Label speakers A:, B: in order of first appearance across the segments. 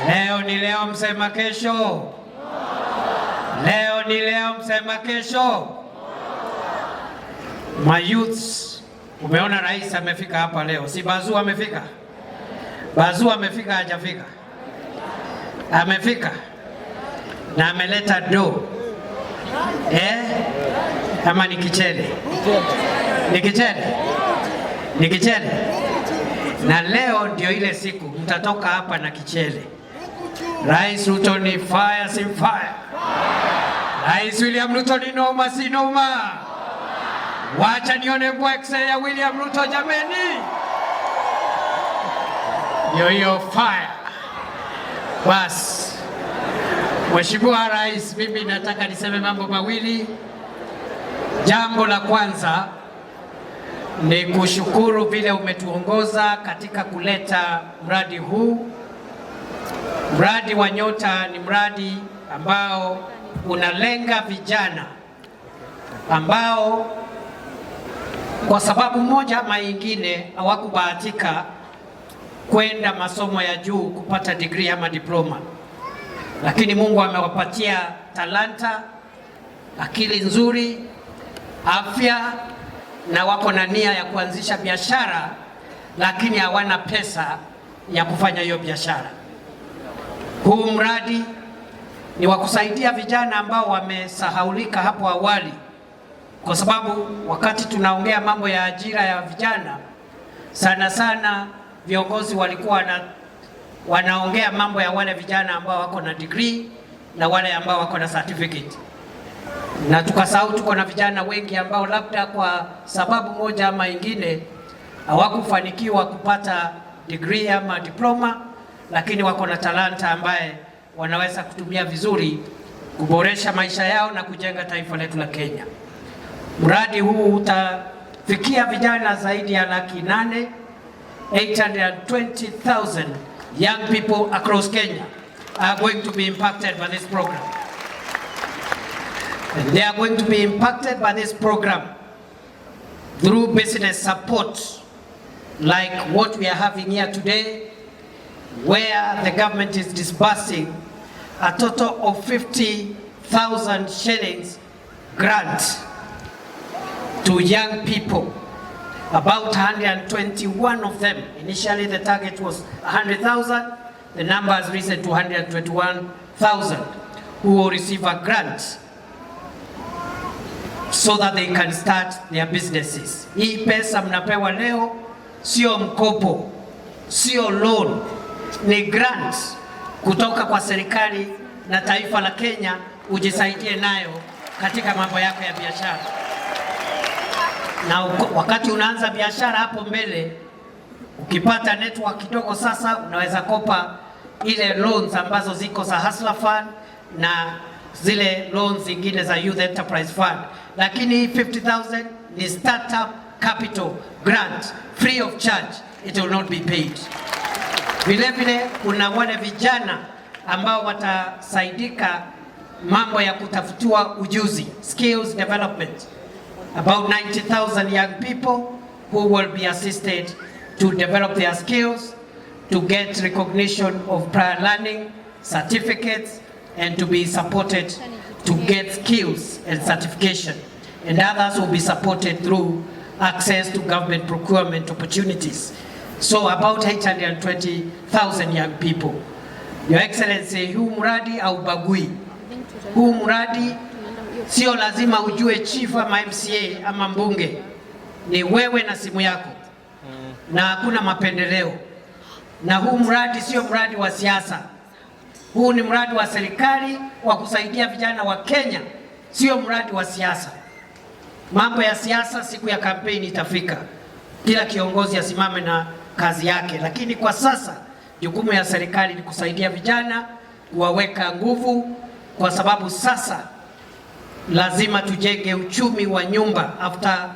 A: Leo ni leo, msema kesho. Leo ni leo, msema kesho. My youths, umeona rais amefika hapa leo. Si Bazu amefika? Bazu amefika hajafika? Amefika. Na ameleta do. Kama ni kichele. Ni kichele. Ni kichele. Na leo ndio ile siku mtatoka hapa na kichele. Rais Ruto ni fire si fire. Rais William Ruto ni noma si noma. Wacha nione mbwekse ya William Ruto jameni. Yo fire. Bas. Mheshimiwa Rais, mimi nataka niseme mambo mawili. Jambo la kwanza ni kushukuru vile umetuongoza katika kuleta mradi huu. Mradi wa Nyota ni mradi ambao unalenga vijana ambao kwa sababu moja ama nyingine hawakubahatika kwenda masomo ya juu kupata degree ama diploma, lakini Mungu amewapatia talanta, akili nzuri, afya na wako na nia ya kuanzisha biashara, lakini hawana pesa ya kufanya hiyo biashara. Huu mradi ni wa kusaidia vijana ambao wamesahaulika hapo awali, kwa sababu wakati tunaongea mambo ya ajira ya vijana, sana sana viongozi walikuwa wanaongea mambo ya wale vijana ambao wako na degree na wale ambao wako na certificate, na tukasahau tuko na vijana wengi ambao labda kwa sababu moja ama nyingine hawakufanikiwa kupata degree ama diploma, lakini wako na talanta ambaye wanaweza kutumia vizuri kuboresha maisha yao na kujenga taifa letu la Kenya. Mradi huu utafikia vijana zaidi ya 800,000, 820,000 young people across Kenya are going to be impacted by this program. And they are going to be impacted by this program through business support like what we are having here today, where the government is disbursing a total of 50,000 shillings grant to young people. About 121 of them. Initially the target was 100,000. The number has risen to 121,000 who will receive a grant so that they can start their businesses. Hii pesa mnapewa leo sio mkopo, sio loan, ni grant kutoka kwa serikali na taifa la Kenya, ujisaidie nayo katika mambo yako ya biashara. Na wakati unaanza biashara hapo mbele, ukipata network kidogo sasa, unaweza kopa ile loans ambazo ziko za Hustler Fund na zile loans zingine za Youth Enterprise Fund. Lakini 50,000 ni startup capital grant, free of charge, it will not be paid. Vile vile kuna wale vijana ambao watasaidika mambo ya kutafutiwa ujuzi, skills development. About 90,000 young people who will be assisted to develop their skills, to get recognition of prior learning, certificates, and to be supported to get skills and certification. And others will be supported through access to government procurement opportunities. So about 820,000 young people. Your Excellency, huu mradi haubagui. Huu mradi sio lazima ujue chief ama MCA ama mbunge. Ni wewe na simu yako. Na hakuna mapendeleo. Na huu mradi sio mradi wa siasa. Huu ni mradi wa serikali wa kusaidia vijana wa Kenya, sio mradi wa siasa. Mambo ya siasa siku ya kampeni itafika. Kila kiongozi asimame na kazi yake, lakini kwa sasa jukumu ya serikali ni kusaidia vijana, kuwaweka nguvu, kwa sababu sasa lazima tujenge uchumi wa nyumba after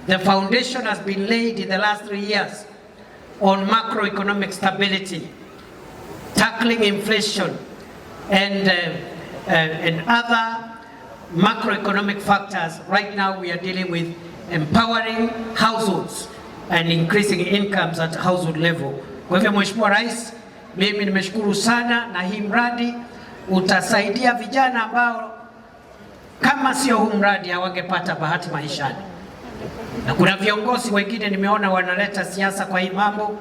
A: the foundation has been laid in the last 3 years on macroeconomic stability, tackling inflation and other macroeconomic factors. Right now we are dealing with empowering households and increasing incomes at household level. Kwa hivyo Mheshimiwa Rais, Mimi nimeshukuru sana, na hii mradi utasaidia vijana ambao kama sio huu mradi hawangepata bahati maishani. Na kuna viongozi wengine nimeona wanaleta siasa kwa hii mambo,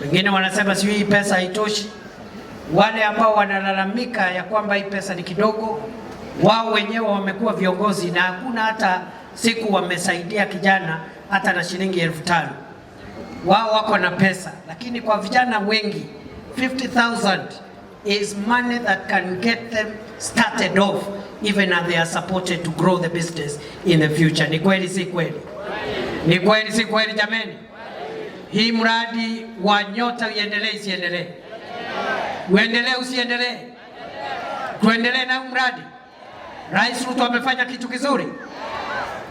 A: wengine wanasema sio hii pesa haitoshi. Wale ambao wanalalamika ya kwamba hii pesa ni kidogo, wao wenyewe wamekuwa viongozi na hakuna hata siku wamesaidia kijana hata na shilingi 5,000. Wao wako na pesa, lakini kwa vijana wengi 50,000 is money that can get them started off even as they are supported to grow the business in the future. Ni kweli si kweli? Ni kweli si kweli jameni? Hii mradi wa Nyota uendelee isiendelee? Uendelee usiendelee? Tuendelee na mradi. Rais Ruto amefanya kitu kizuri,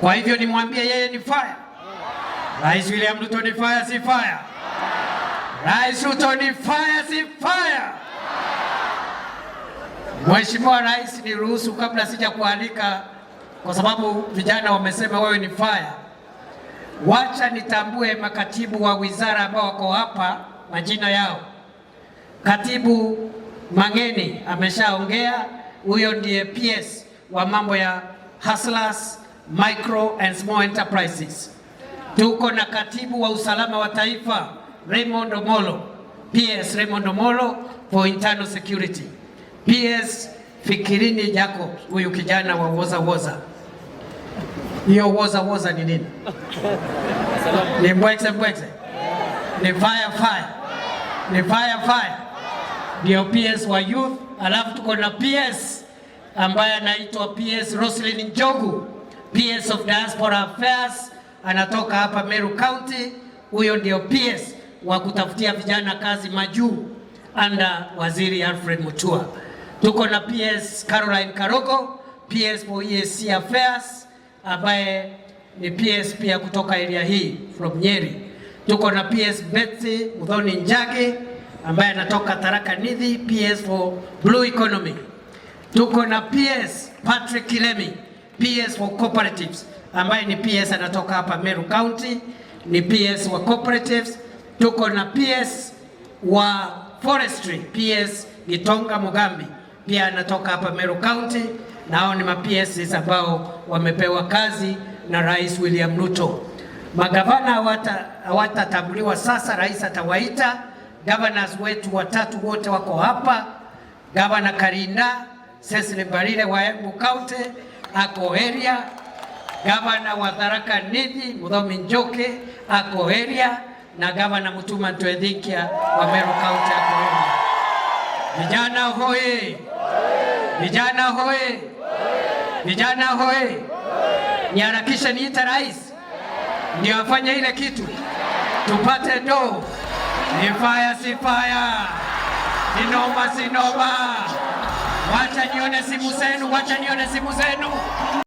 A: kwa hivyo nimwambie yeye ni fire. Rais William Ruto ni fire si fire? Rais Ruto ni fire si fire? Mheshimiwa Rais, niruhusu kabla sija kualika, kwa sababu vijana wamesema wewe ni fire, wacha nitambue makatibu wa wizara ambao wako hapa majina yao. Katibu Mangeni ameshaongea, huyo ndiye PS wa mambo ya hustlers, micro and small enterprises. Tuko na katibu wa usalama wa taifa Raymond Omolo, PS Raymond Omolo for internal security. PS Fikirini Jacob, huyu kijana wa woza. Hiyo woza ni nini? Ni mbwekse. Ni fire. Ni fire. Ndio PS wa youth. Alafu tuko na PS ambaye anaitwa PS Roslyn Njogu, PS of Diaspora Affairs, anatoka hapa Meru County. Huyo ndio PS wa kutafutia vijana kazi majuu under Waziri Alfred Mutua. Tuko na PS Caroline Karogo, PS for EAC Affairs, ambaye ni PS pia kutoka area hii from Nyeri. Tuko na PS Betsy Muthoni Njage ambaye anatoka Tharaka Nithi, PS for Blue Economy. Tuko na PS Patrick Kilemi, PS for Cooperatives, ambaye ni PS anatoka hapa Meru County, ni PS wa Cooperatives. Tuko na PS wa Forestry, PS Gitonga Mugambi, pia anatoka hapa Meru County, na hao ni ma-PS ambao wamepewa kazi na Rais William Ruto. Magavana hawatatambuliwa sasa, rais atawaita. Governors wetu watatu wote wako hapa. Governor Karinda Cecily Mbarire wa Embu County ako area. Governor wa Tharaka Nithi Muthomi Njoke ako area, na Governor Mutuma Ntwethikia wa Meru County ako area. Vijana hoye! Vijana hoye! Vijana hoye! Niharakishe niite rais ndio afanye ile kitu tupate do. Ni fire si fire? Ni noma si noma? Wacha nione simu zenu, wacha nione simu zenu.